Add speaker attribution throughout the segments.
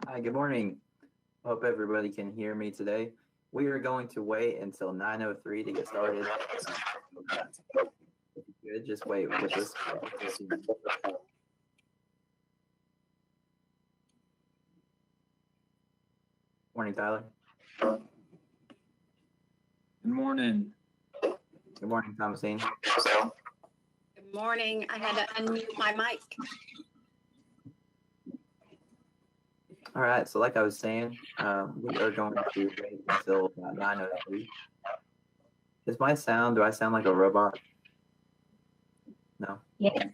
Speaker 1: Hi, good morning. Hope everybody can hear me today. We are going to wait until 9:03 to get started. Good, just wait with this. Morning, Tyler.
Speaker 2: Good morning.
Speaker 1: Good morning, Thomasine.
Speaker 3: Good morning. I had to unmute my mic.
Speaker 1: All right, so like I was saying, we are going to wait until 9:03. Do I sound like a robot? No.
Speaker 4: Yeah.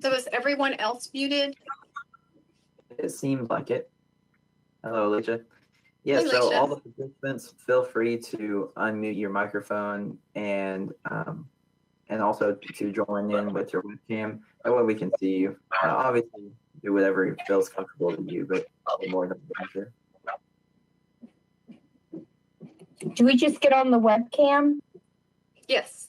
Speaker 3: So is everyone else muted?
Speaker 1: It seems like it. Hello, Alicia. Yeah,
Speaker 3: Hey,
Speaker 1: so
Speaker 3: Alicia.
Speaker 1: all the participants, feel free to unmute your microphone and also to join in with your webcam. That way we can see you. Obviously, do whatever feels comfortable to you, but probably more than sure.
Speaker 4: Do we just get on the webcam?
Speaker 3: Yes.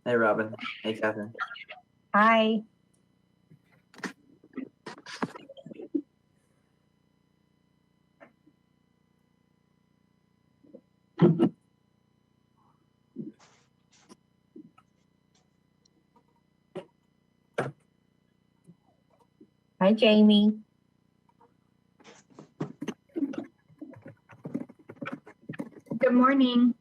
Speaker 1: Hey, Robin. Hey, Catherine.
Speaker 4: Hi. Hi, Jamie.
Speaker 5: Good morning.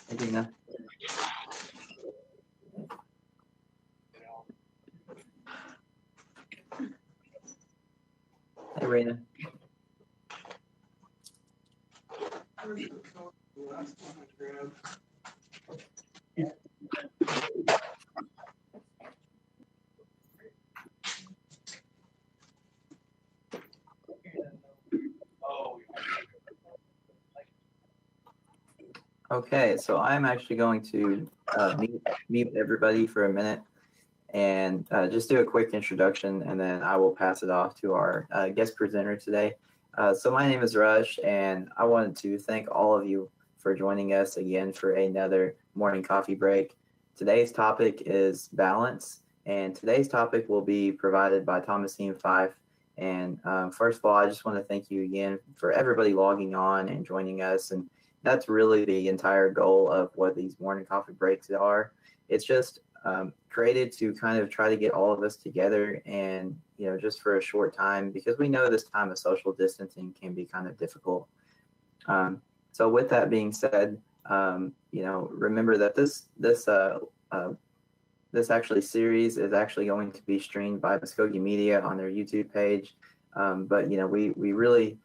Speaker 1: Hey, Dina. Hey, Raina. Okay, so I'm actually going to mute everybody for a minute and just do a quick introduction, and then I will pass it off to our guest presenter today. So my name is Rush, and I wanted to thank all of you for joining us again for another morning coffee break. Today's topic is balance, and today's topic will be provided by Thomasine Fife. And first of all, I just want to thank you again for everybody logging on and joining us. And that's really the entire goal of what these morning coffee breaks are. It's just created to kind of try to get all of us together and, just for a short time, because we know this time of social distancing can be kind of difficult. So with that being said, remember that this actually series is actually going to be streamed by Muskogee Media on their YouTube page. But we really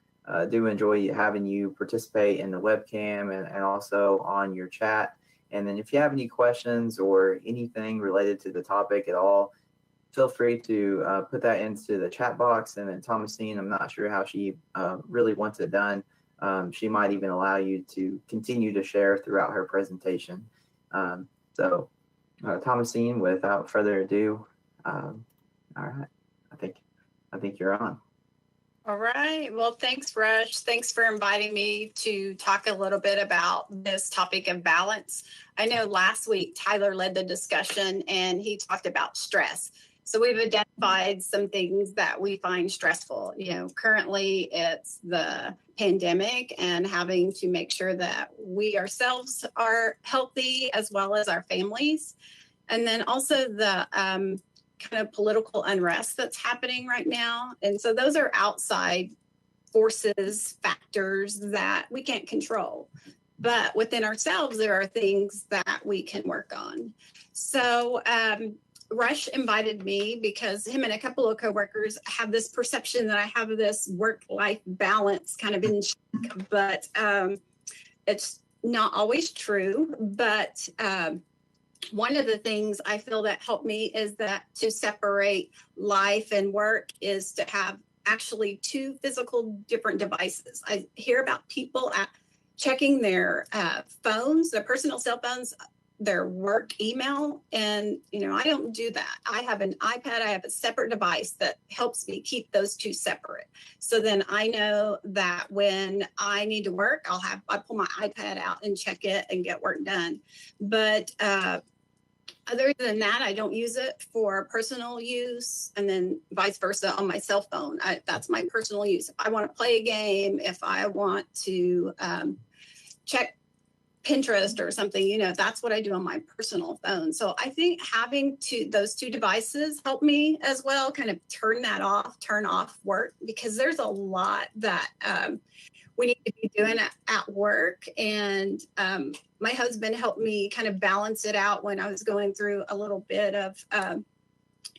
Speaker 1: do enjoy having you participate in the webcam and also on your chat. And then if you have any questions or anything related to the topic at all, feel free to put that into the chat box. And then Thomasine, I'm not sure how she really wants it done. She might even allow you to continue to share throughout her presentation. So Thomasine, without further ado, all right, I think you're on.
Speaker 3: All right. Well, thanks, Rush. Thanks for inviting me to talk a little bit about this topic of balance. I know last week Tyler led the discussion and he talked about stress. So we've identified some things that we find stressful. Currently it's the pandemic and having to make sure that we ourselves are healthy as well as our families. And then also the kind of political unrest that's happening right now. And so those are outside forces, factors that we can't control. But within ourselves, there are things that we can work on. So Rush invited me because him and a couple of coworkers have this perception that I have this work-life balance kind of in check, but it's not always true. But one of the things I feel that helped me is that to separate life and work is to have actually two physical different devices. I hear about people checking their phones, their personal cell phones, their work email. And, I don't do that. I have an iPad. I have a separate device that helps me keep those two separate. So then I know that when I need to work, I pull my iPad out and check it and get work done. But other than that, I don't use it for personal use, and then vice versa on my cell phone. That's my personal use. If I want to play a game, if I want to check Pinterest or something, that's what I do on my personal phone. So I think having those two devices help me as well, kind of turn off work, because there's a lot that we need to be doing at work. And my husband helped me kind of balance it out when I was going through a little bit of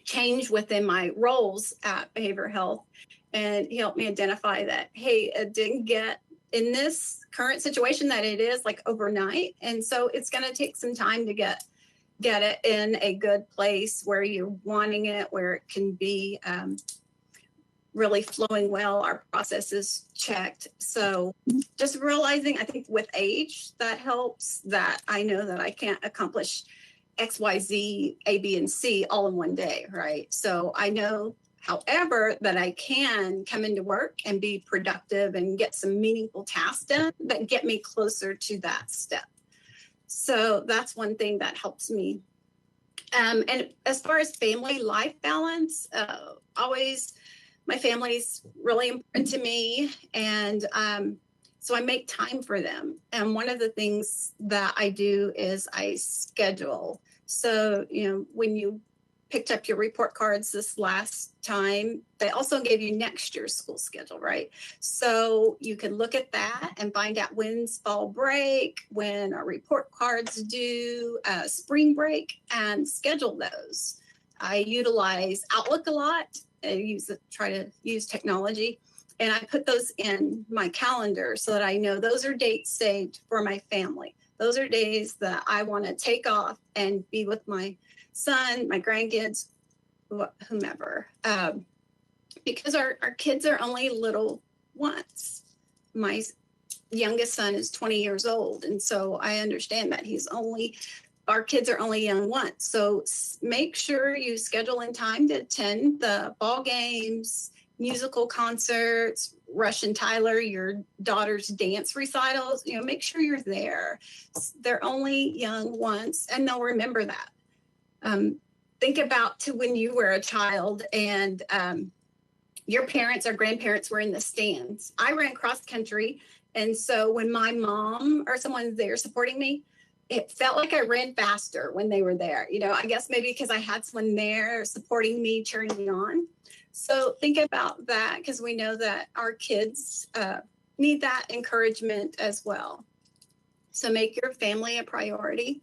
Speaker 3: change within my roles at behavioral health. And he helped me identify that, hey, it didn't get in this current situation that it is like overnight. And so it's going to take some time to get it in a good place where you're wanting it, where it can be really flowing well, our processes checked. So just realizing, I think with age, that helps, that I know that I can't accomplish X, Y, Z, A, B, and C all in one day, right? So I know, however, that I can come into work and be productive and get some meaningful tasks done that get me closer to that step. So that's one thing that helps me. And as far as family life balance, my family's really important to me. And so I make time for them. And one of the things that I do is I schedule. So, when you picked up your report cards this last time, they also gave you next year's school schedule, right? So you can look at that and find out when's fall break, when our report cards due, spring break, and schedule those. I utilize Outlook a lot. I try to use technology, and I put those in my calendar so that I know those are dates saved for my family. Those are days that I want to take off and be with my son, my grandkids, whomever, because our kids are only little once. My youngest son is 20 years old, and so I understand that our kids are only young once. So make sure you schedule in time to attend the ball games, musical concerts, Rush and Tyler, your daughter's dance recitals. Make sure you're there. They're only young once, and they'll remember that. Think about to when you were a child and your parents or grandparents were in the stands. I ran cross country, and so when my mom or someone's there supporting me, it felt like I ran faster when they were there. I guess maybe because I had someone there supporting me, cheering me on. So think about that, because we know that our kids need that encouragement as well. So make your family a priority.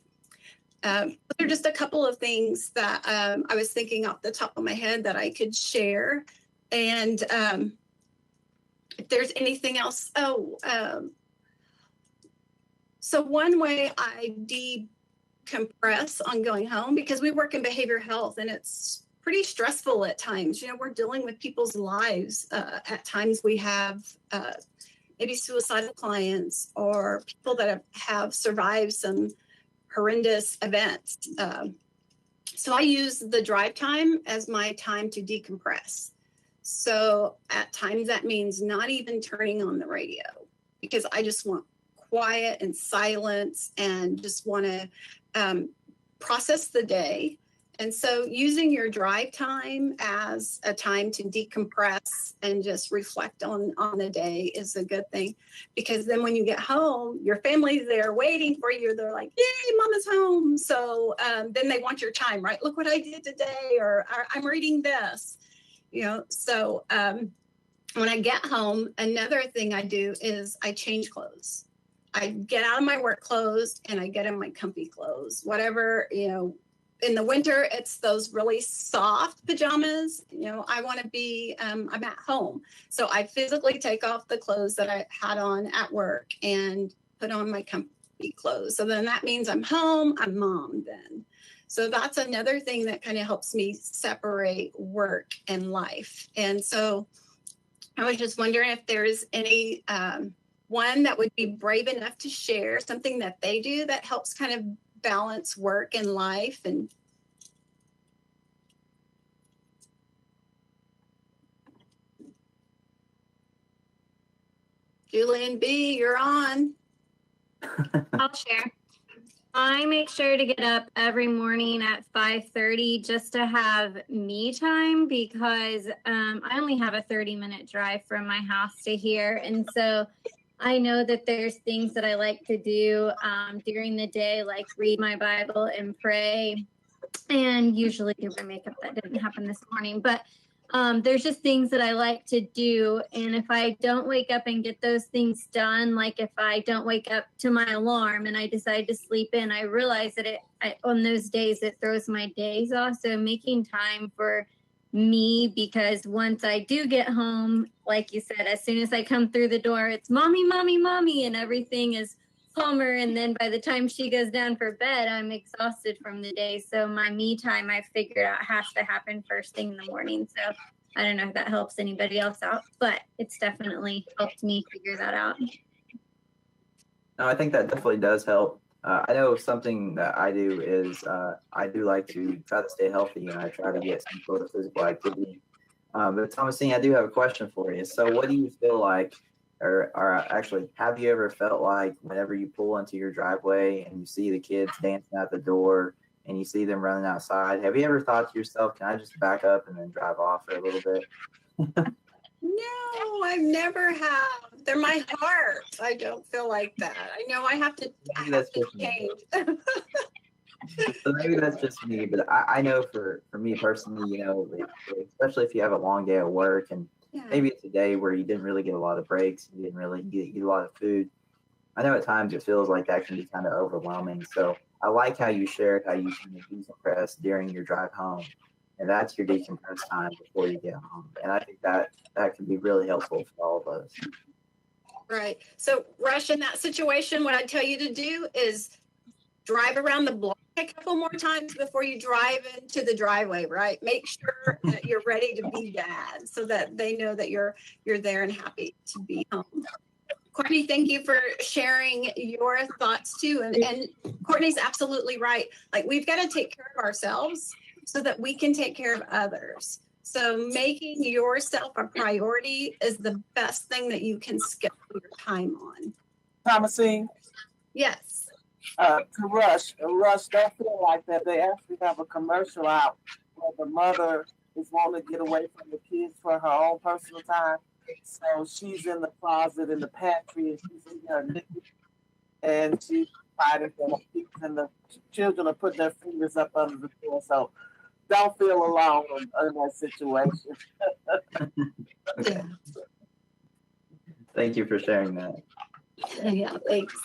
Speaker 3: There are just a couple of things that I was thinking off the top of my head that I could share. And if there's anything else, so one way I decompress on going home, because we work in behavioral health and it's pretty stressful at times. We're dealing with people's lives. At times we have maybe suicidal clients or people that have survived some horrendous events. So I use the drive time as my time to decompress. So at times that means not even turning on the radio, because I just want quiet and silence and just want to process the day. And so using your drive time as a time to decompress and just reflect on the day is a good thing, because then when you get home, your family's there waiting for you. They're like, yay, mama's home. So then they want your time, right? Look what I did today, or I'm reading this, So when I get home, another thing I do is I change clothes. I get out of my work clothes and I get in my comfy clothes, whatever, in the winter, it's those really soft pajamas. I want to be, I'm at home. So I physically take off the clothes that I had on at work and put on my comfy clothes. So then that means I'm home, I'm mom then. So that's another thing that kind of helps me separate work and life. And so I was just wondering if there's any one that would be brave enough to share something that they do that helps kind of balance work and life. And Julian B., you're on.
Speaker 2: I'll share. I make sure to get up every morning at 5:30 just to have me time because I only have a 30-minute drive from my house to here. And so I know that there's things that I like to do during the day, like read my Bible and pray, and usually do my makeup. That didn't happen this morning, but there's just things that I like to do. And if I don't wake up and get those things done, like if I don't wake up to my alarm and I decide to sleep in, I realize that on those days, it throws my days off. So making time for me, because once I do get home, like you said, as soon as I come through the door, it's mommy, mommy, mommy, and everything is calmer. And then by the time she goes down for bed, I'm exhausted from the day. So my me time, I figured out, has to happen first thing in the morning. So I don't know if that helps anybody else out, but it's definitely helped me figure that out.
Speaker 1: No, I think that definitely does help. I know something that I do is I do like to try to stay healthy, and I try to get some sort of physical activity. But Thomasine, I do have a question for you. So what do you feel like, or actually, have you ever felt like whenever you pull into your driveway and you see the kids dancing out the door and you see them running outside, have you ever thought to yourself, can I just back up and then drive off for a little bit?
Speaker 3: No, I've never have. They're my heart. I don't feel like that. I know I have to change.
Speaker 1: So maybe that's just me, but I know for me personally, you know, especially if you have a long day at work and maybe it's a day where you didn't really get a lot of breaks, you didn't really eat a lot of food. I know at times it feels like that can be kind of overwhelming. So I like how you shared how you can decompress during your drive home. And that's your decompress time before you get home. And I think that can be really helpful for all of us.
Speaker 3: Right. So, Rush, in that situation, what I tell you to do is drive around the block a couple more times before you drive into the driveway, right? Make sure that you're ready to be dad so that they know that you're there and happy to be home. Courtney, thank you for sharing your thoughts too. And Courtney's absolutely right. Like, we've got to take care of ourselves so that we can take care of others. So making yourself a priority is the best thing that you can schedule your time on.
Speaker 6: Thomasine?
Speaker 3: Yes.
Speaker 6: To Rush, don't feel like that. They actually have a commercial out where the mother is wanting to get away from the kids for her own personal time. So she's in the closet in the pantry and she's in her knitting and she's fighting for the kids and the children are putting their fingers up under the door. So don't feel alone in that situation.
Speaker 1: Okay. Thank you for sharing that.
Speaker 3: Yeah, thanks.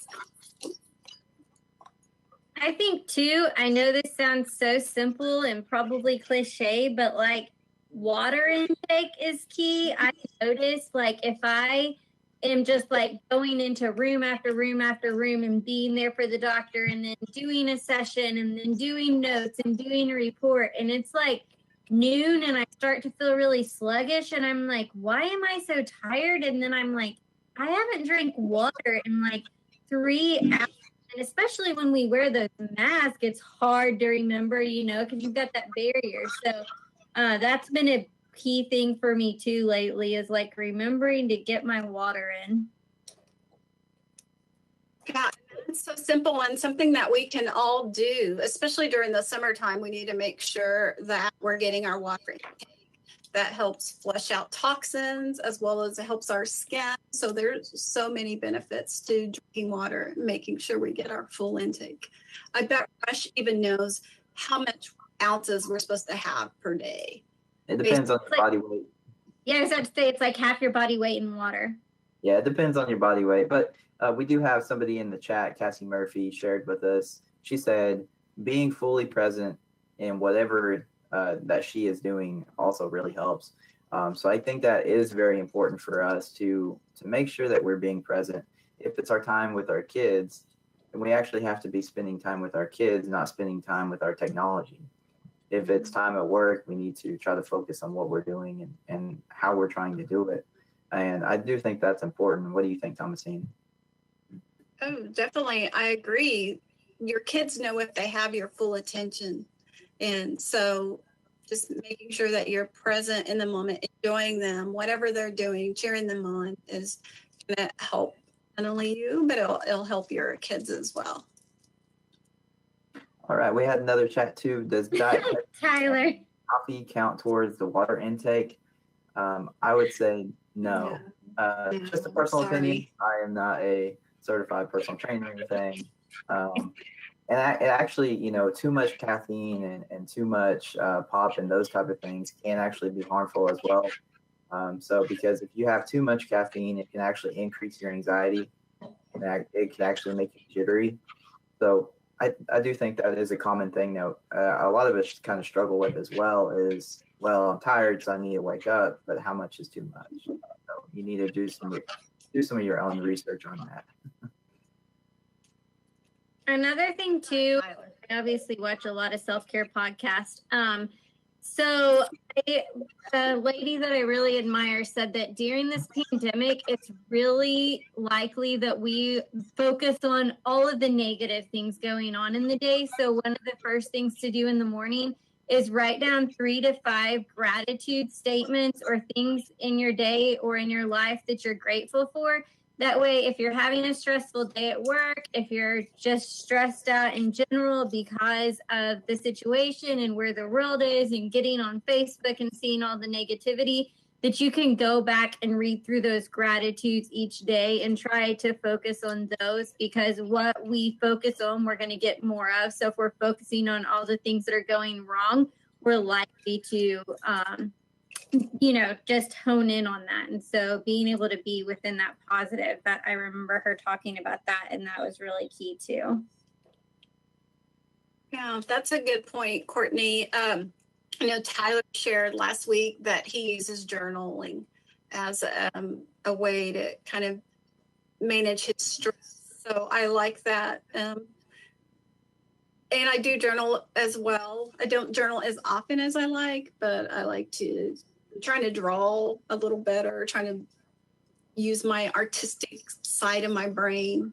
Speaker 2: I think too, I know this sounds so simple and probably cliche, but like water intake is key. I noticed like if I am just like going into room after room after room and being there for the doctor and then doing a session and then doing notes and doing a report, and it's like noon and I start to feel really sluggish and I'm like, why am I so tired? And then I'm like, I haven't drank water in like 3 hours. And especially when we wear the mask, it's hard to remember, you know, because you've got that barrier. So that's been a key thing for me too lately, is like remembering to get my water in.
Speaker 3: Yeah, it's so simple and something that we can all do, especially during the summertime. We need to make sure that we're getting our water intake. That helps flush out toxins as well as it helps our skin. So there's so many benefits to drinking water, making sure we get our full intake. I bet Rush even knows how much ounces we're supposed to have per day.
Speaker 1: It depends on your body weight.
Speaker 2: Yeah, I was about to say it's like half your body weight in water.
Speaker 1: Yeah, it depends on your body weight. But we do have somebody in the chat, Cassie Murphy, shared with us. She said, being fully present in whatever that she is doing also really helps. So I think that is very important for us to make sure that we're being present. If it's our time with our kids, And we actually have to be spending time with our kids, not spending time with our technology. If it's time at work, we need to try to focus on what we're doing and how we're trying to do it. And I do think that's important. What do you think, Thomasine?
Speaker 3: Oh, definitely. I agree. Your kids know if they have your full attention. And so just making sure that you're present in the moment, enjoying them, whatever they're doing, cheering them on is going to help not only you, but it'll help your kids as well.
Speaker 1: All right, we had another chat too. Does diet
Speaker 2: Tyler.
Speaker 1: coffee count towards the water intake? I would say no. Just a personal opinion. I am not a certified personal trainer or anything. And actually, you know, too much caffeine and too much pop and those type of things can actually be harmful as well. So because if you have too much caffeine, it can actually increase your anxiety and it can actually make you jittery. So I do think that is a common thing that a lot of us kind of struggle with as well is, well, I'm tired, so I need to wake up, but how much is too much? So you need to do some of your own research on that.
Speaker 2: Another thing too, I obviously watch a lot of self-care podcasts. So a lady that I really admire said that during this pandemic, it's really likely that we focus on all of the negative things going on in the day. So one of the first things to do in the morning is write down 3 to 5 gratitude statements or things in your day or in your life that you're grateful for. That way, if you're having a stressful day at work, if you're just stressed out in general because of the situation and where the world is and getting on Facebook and seeing all the negativity, that you can go back and read through those gratitudes each day and try to focus on those, because what we focus on, we're going to get more of. So if we're focusing on all the things that are going wrong, we're likely to just hone in on that. And so being able to be within that positive, that I remember her talking about that, and that was really key too.
Speaker 3: Yeah, that's a good point, Courtney. I know Tyler shared last week that he uses journaling as a way to kind of manage his stress. So I like that. And I do journal as well. I don't journal as often as I like, but I like to trying to draw a little better, trying to use my artistic side of my brain.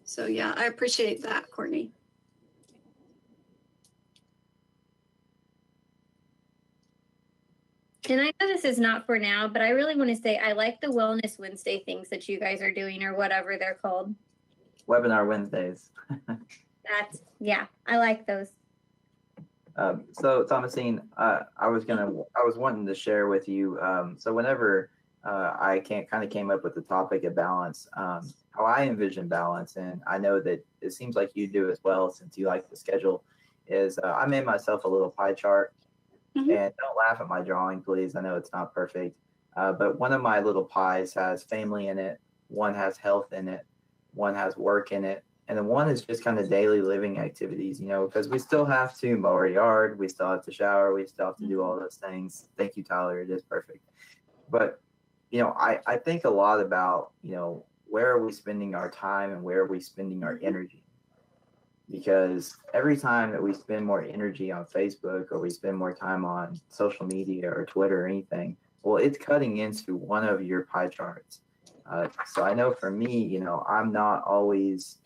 Speaker 3: So yeah, I appreciate that, Courtney.
Speaker 2: And I know this is not for now, but I really want to say I like the Wellness Wednesday things that you guys are doing, or whatever they're called.
Speaker 1: Webinar Wednesdays.
Speaker 2: Yeah, I like those.
Speaker 1: So Thomasine, I was wanting to share with you. So whenever I came up with the topic of balance, how I envision balance, and I know that it seems like you do as well, since you like the schedule, is I made myself a little pie chart. Mm-hmm. And don't laugh at my drawing, please. I know it's not perfect, but one of my little pies has family in it, one has health in it, one has work in it, and then one is just kind of daily living activities, because we still have to mow our yard, we still have to shower, we still have to do all those things. Thank you, Tyler. It is perfect. But, I think a lot about, where are we spending our time and where are we spending our energy? Because every time that we spend more energy on Facebook or we spend more time on social media or Twitter or anything, well, it's cutting into one of your pie charts. So I know for me, I'm not always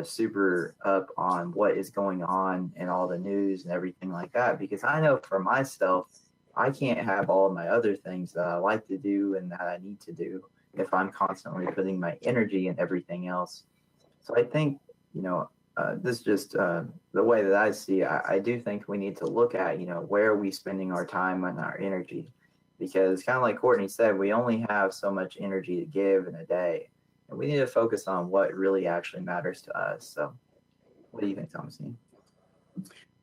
Speaker 1: super up on what is going on and all the news and everything like that, because I know for myself, I can't have all of my other things that I like to do and that I need to do if I'm constantly putting my energy in everything else. So I think, this is just the way that I see it. I do think we need to look at, where are we spending our time and our energy? Because kind of like Courtney said, we only have so much energy to give in a day. And we need to focus on what really actually matters to us. So what do you think, Thomasine?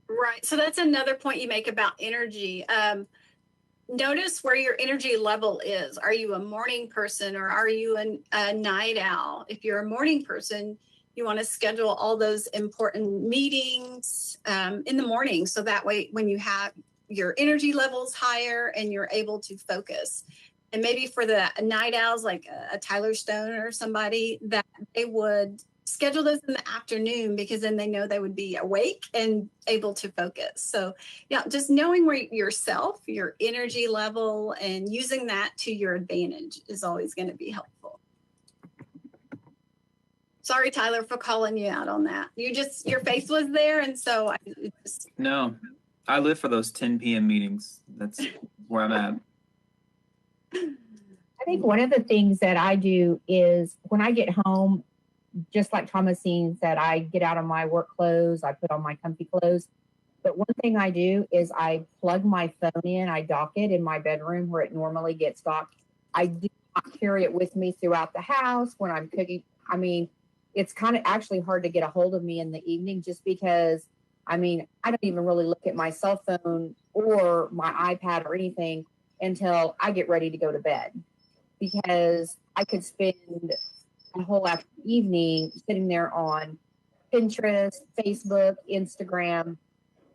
Speaker 1: Right.
Speaker 3: So that's another point you make about energy. Notice where your energy level is. Are you a morning person or are you a night owl? If you're a morning person, you want to schedule all those important meetings in the morning. So that way, when you have your energy levels higher and you're able to focus. And maybe for the night owls, like a Tyler Stone or somebody, that they would schedule those in the afternoon because then they know they would be awake and able to focus. So yeah, just knowing where yourself, your energy level, and using that to your advantage is always going to be helpful. Sorry, Tyler, for calling you out on that. Your face was there. And so
Speaker 7: No, I live for those 10 p.m. meetings. That's where I'm at.
Speaker 4: I think one of the things that I do is when I get home, just like Thomasine said, I get out of my work clothes, I put on my comfy clothes. But one thing I do is I plug my phone in, I dock it in my bedroom where it normally gets docked. I do not carry it with me throughout the house when I'm cooking. I mean, it's kind of actually hard to get a hold of me in the evening just because, I mean, I don't even really look at my cell phone or my iPad or anything until I get ready to go to bed, because I could spend a whole evening sitting there on Pinterest, Facebook, Instagram.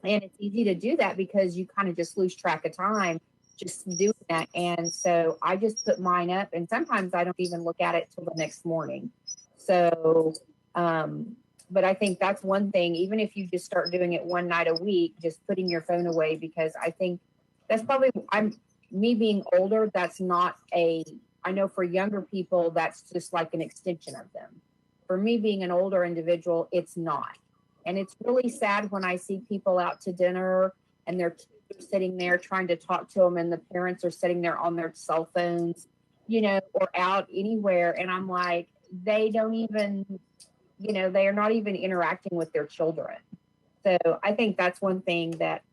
Speaker 4: And it's easy to do that because you kind of just lose track of time just doing that. And so I just put mine up, and sometimes I don't even look at it till the next morning. So, but I think that's one thing, even if you just start doing it one night a week, just putting your phone away, because I think that's probably, me being older, that's not I know for younger people, that's just like an extension of them. For me being an older individual, it's not. And it's really sad when I see people out to dinner and their kids are sitting there trying to talk to them, and the parents are sitting there on their cell phones, or out anywhere. And I'm like, they don't even, they are not even interacting with their children. So I think that's one thing that,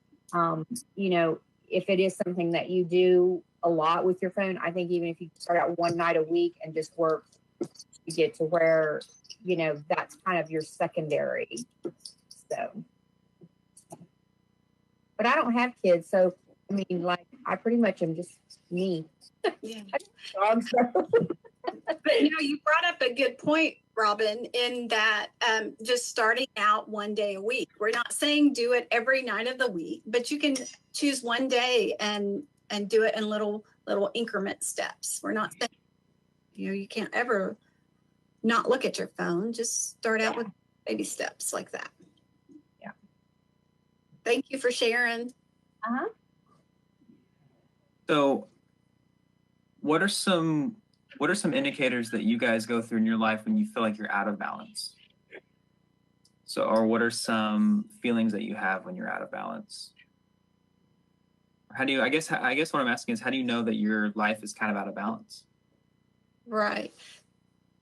Speaker 4: if it is something that you do a lot with your phone, I think even if you start out one night a week and just work, you get to where, that's kind of your secondary. So, but I don't have kids. So, I mean, like, I pretty much am just me.
Speaker 3: yeah.
Speaker 4: Dogs.
Speaker 3: But you brought up a good point, Robin, in that just starting out one day a week. We're not saying do it every night of the week, but you can choose one day and do it in little increment steps. We're not saying you can't ever not look at your phone. Just start out with baby steps like that.
Speaker 4: Yeah.
Speaker 3: Thank you for sharing.
Speaker 4: Uh-huh.
Speaker 7: So what are some indicators that you guys go through in your life when you feel like you're out of balance? So, or what are some feelings that you have when you're out of balance? How do you, I guess what I'm asking is, how do you know that your life is kind of out of balance?
Speaker 3: Right.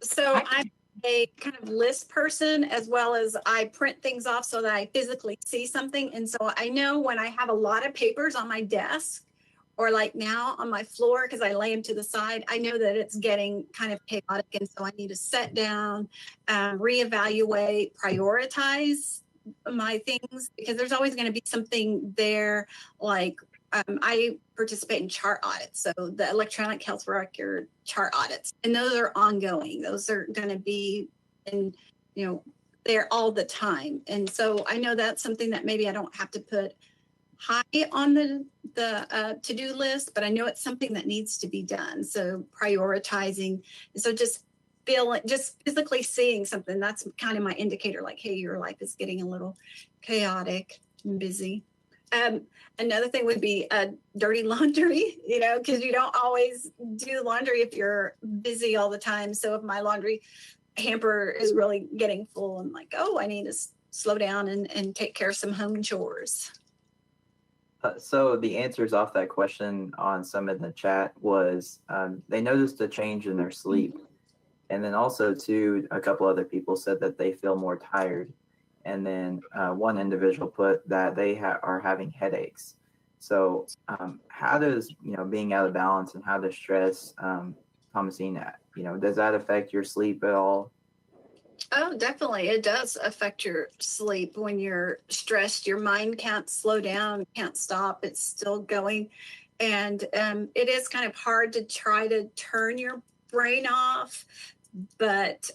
Speaker 3: So I'm a kind of list person, as well as I print things off so that I physically see something. And so I know when I have a lot of papers on my desk, or like now on my floor, because I lay them to the side, I know that it's getting kind of chaotic. And so I need to sit down, reevaluate, prioritize my things, because there's always going to be something there. Like I participate in chart audits. So the electronic health record chart audits, and those are ongoing. Those are going to be, there all the time. And so I know that's something that maybe I don't have to put high on the to-do list, but I know it's something that needs to be done. So prioritizing. And so just physically seeing something, that's kind of my indicator, like, hey, your life is getting a little chaotic and busy. Another thing would be dirty laundry, because you don't always do laundry if you're busy all the time. So if my laundry hamper is really getting full, I'm like, oh, I need to slow down and take care of some home chores.
Speaker 1: So the answers off that question on some in the chat was they noticed a change in their sleep. And then also, too, a couple other people said that they feel more tired. And then one individual put that they are having headaches. So how does, being out of balance and how does stress, Thomasine, does that affect your sleep at all?
Speaker 3: Oh, definitely. It does affect your sleep. When you're stressed, your mind can't slow down, can't stop. It's still going. And it is kind of hard to try to turn your brain off. But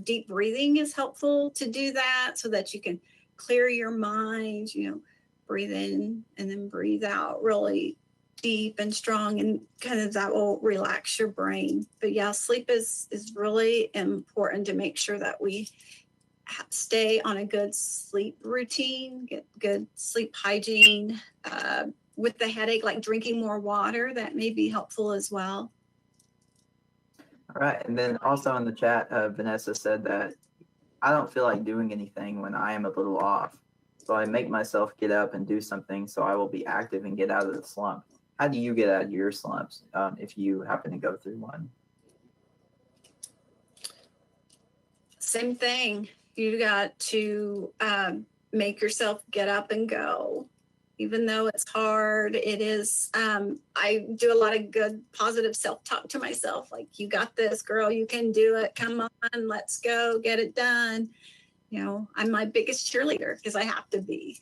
Speaker 3: deep breathing is helpful to do that, so that you can clear your mind, breathe in and then breathe out really deep and strong, and kind of that will relax your brain. But yeah, sleep is really important to make sure that we stay on a good sleep routine, get good sleep hygiene. With the headache, like drinking more water, that may be helpful as well.
Speaker 1: All right. And then also in the chat, Vanessa said that I don't feel like doing anything when I am a little off. So I make myself get up and do something so I will be active and get out of the slump. How do you get out of your slumps if you happen to go through one?
Speaker 3: Same thing. You got to make yourself get up and go. Even though it's hard, it is. I do a lot of good, positive self-talk to myself. Like, you got this, girl. You can do it. Come on, let's go, get it done. You know, I'm my biggest cheerleader because I have to be.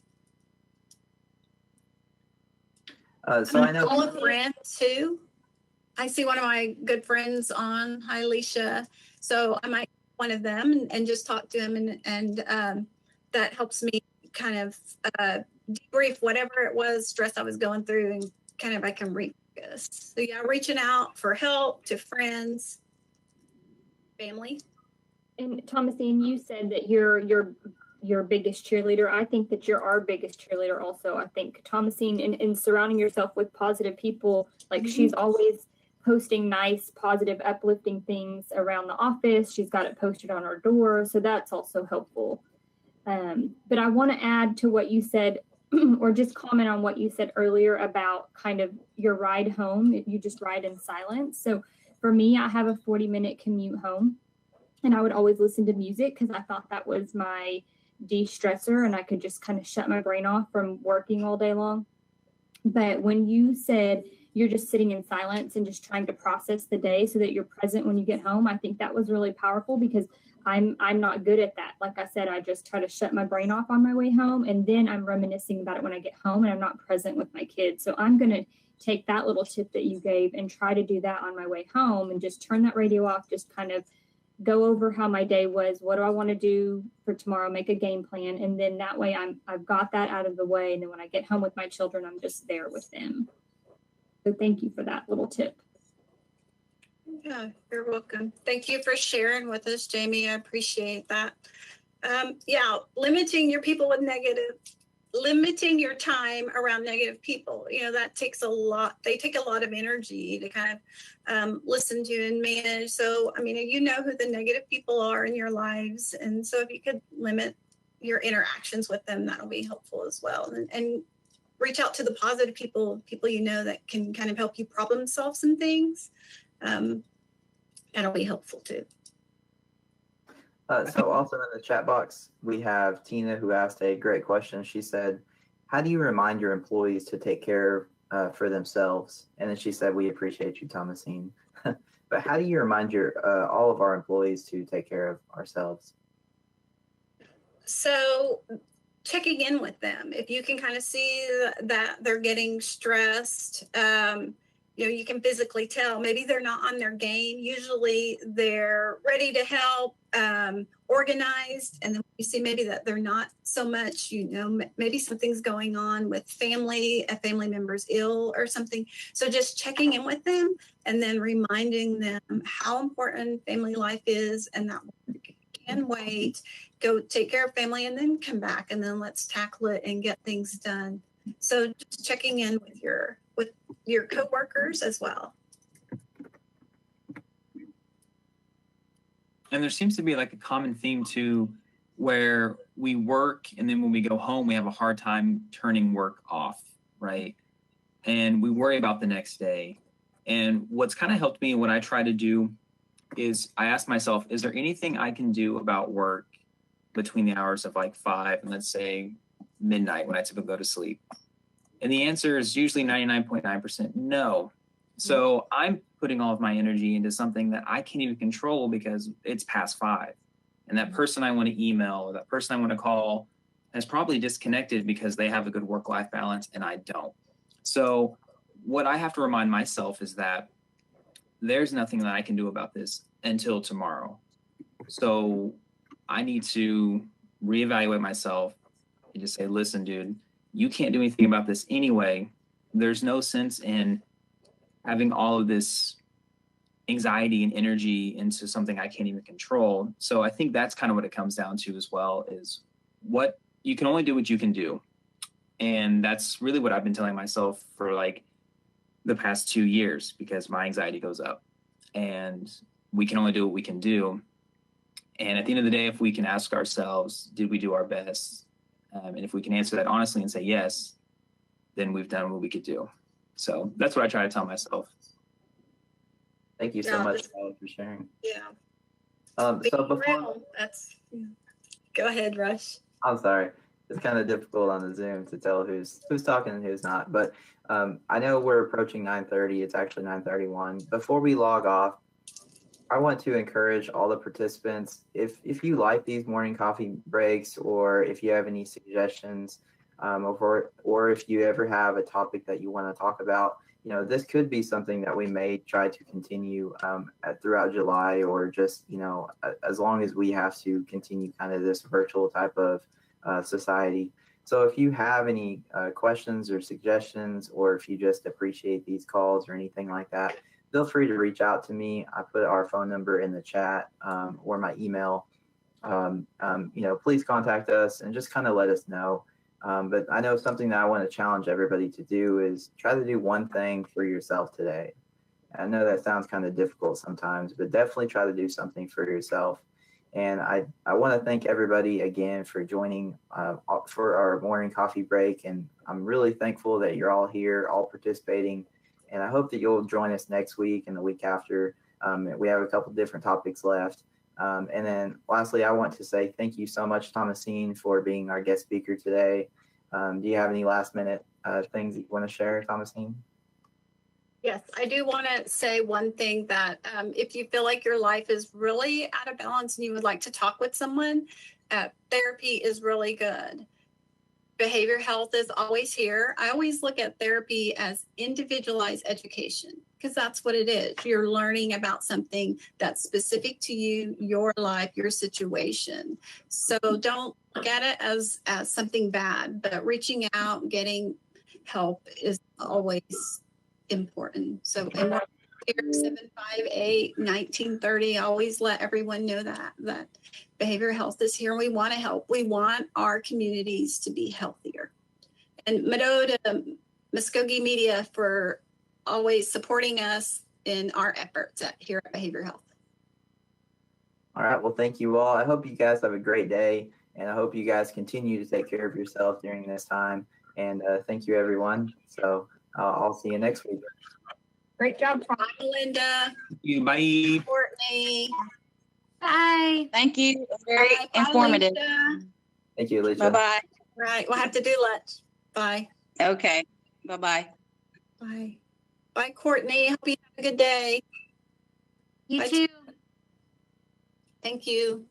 Speaker 1: So I know
Speaker 3: all a friend too. I see one of my good friends on. Hi, Alicia. So I might one of them and just talk to him, and that helps me kind of debrief whatever it was stress I was going through, and kind of I can refocus. So yeah, reaching out for help to friends, family.
Speaker 5: And Thomasine, you said that you're your biggest cheerleader. I think that you're our biggest cheerleader also. I think Thomasine, in surrounding yourself with positive people, like she's always posting nice, positive, uplifting things around the office. She's got it posted on her door. So that's also helpful. But I want to add to what you said, or just comment on what you said earlier about kind of your ride home, if you just ride in silence. So for me, I have a 40-minute commute home, and I would always listen to music because I thought that was my de-stressor, and I could just kind of shut my brain off from working all day long. But when you said you're just sitting in silence and just trying to process the day so that you're present when you get home, I think that was really powerful, because I'm not good at that. Like I said, I just try to shut my brain off on my way home, and then I'm reminiscing about it when I get home, and I'm not present with my kids. So I'm going to take that little tip that you gave and try to do that on my way home, and just turn that radio off, just kind of go over how my day was. What do I want to do for tomorrow? Make a game plan. And then that way I've got that out of the way. And then when I get home with my children, I'm just there with them. So thank you for that little tip.
Speaker 3: Yeah, you're welcome. Thank you for sharing with us, Jamie. I appreciate that. Yeah, limiting your people with limiting your time around negative people. You know, that takes a lot. They take a lot of energy to kind of listen to and manage. So, I mean, you know who the negative people are in your lives. And so if you could limit your interactions with them, that'll be helpful as well. And reach out to the positive people you know that can kind of help you problem solve some things. That'll be helpful too.
Speaker 1: So also in the chat box, we have Tina, who asked a great question. She said, how do you remind your employees to take care for themselves? And then she said, we appreciate you, Thomasine. But how do you remind all of our employees to take care of ourselves?
Speaker 3: So checking in with them. If you can kind of see that they're getting stressed, you know, you can physically tell maybe they're not on their game. Usually they're ready to help, organized. And then you see maybe that they're not so much, you know, maybe something's going on with family, a family member's ill or something. So just checking in with them and then reminding them how important family life is, and that can wait, go take care of family and then come back, and then let's tackle it and get things done. So just checking in with your coworkers as well.
Speaker 7: And there seems to be like a common theme too, where we work and then when we go home, we have a hard time turning work off, right? And we worry about the next day. And what's kind of helped me, what I try to do is I ask myself, is there anything I can do about work between the hours of like 5 and let's say midnight when I typically go to sleep? And the answer is usually 99.9% no. So I'm putting all of my energy into something that I can't even control because it's past 5. And that person I want to email or that person I want to call has probably disconnected because they have a good work-life balance and I don't. So what I have to remind myself is that there's nothing that I can do about this until tomorrow. So I need to reevaluate myself and just say, listen, dude, you can't do anything about this anyway. There's no sense in having all of this anxiety and energy into something I can't even control. So I think that's kind of what it comes down to as well, is what you can only do what you can do. And that's really what I've been telling myself for like the past 2 years, because my anxiety goes up, and we can only do what we can do. And at the end of the day, if we can ask ourselves, did we do our best? And if we can answer that honestly and say yes, then we've done what we could do. So that's what I try to tell myself.
Speaker 1: Thank you so
Speaker 3: Yeah,
Speaker 1: much for sharing.
Speaker 3: Yeah.
Speaker 1: So
Speaker 3: Being
Speaker 1: before,
Speaker 3: real, that's, go ahead, Rush.
Speaker 1: I'm sorry, it's kind of difficult on the Zoom to tell who's talking and who's not. But I know we're approaching 9:30. It's actually 9:31. Before we log off, I want to encourage all the participants, if you like these morning coffee breaks, or if you have any suggestions, or if you ever have a topic that you want to talk about, this could be something that we may try to continue throughout July, or just, as long as we have to continue kind of this virtual type of society. So if you have any questions or suggestions, or if you just appreciate these calls or anything like that, feel free to reach out to me. I put our phone number in the chat, or my email. Please contact us and just kind of let us know. But I know something that I want to challenge everybody to do is try to do one thing for yourself today. I know that sounds kind of difficult sometimes, but definitely try to do something for yourself. And I want to thank everybody again for joining for our morning coffee break. And I'm really thankful that you're all here, all participating. And I hope that you'll join us next week and the week after. We have a couple different topics left. And then lastly, I want to say thank you so much, Thomasine, for being our guest speaker today. Do you have any last minute things that you want to share, Thomasine?
Speaker 3: Yes, I do want to say one thing, that if you feel like your life is really out of balance and you would like to talk with someone, therapy is really good. Behavior health is always here. I always look at therapy as individualized education, because that's what it is. You're learning about something that's specific to you, your life, your situation. So don't look at it as something bad, but reaching out, getting help is always important. So in 758-1930, always let everyone know that behavioral health is here. We want to help. We want our communities to be healthier. And Mado to Muskogee Media for always supporting us in our efforts here at Behavioral Health.
Speaker 1: All right. Well, thank you all. I hope you guys have a great day, and I hope you guys continue to take care of yourself during this time. And thank you, everyone. So I'll see you next week.
Speaker 4: Great job, Tom.
Speaker 3: Bye, Linda.
Speaker 7: Thank you. Bye.
Speaker 3: Courtney.
Speaker 2: Bye.
Speaker 8: Thank you. Very
Speaker 3: Bye,
Speaker 8: informative.
Speaker 3: Alicia.
Speaker 1: Thank you, Alicia.
Speaker 8: Bye-bye.
Speaker 3: Right. We'll have to do lunch. Bye.
Speaker 8: Okay. Bye-bye.
Speaker 3: Bye. Bye, Courtney. Hope you have a good day.
Speaker 2: You
Speaker 3: Bye.
Speaker 2: too.
Speaker 3: Thank you.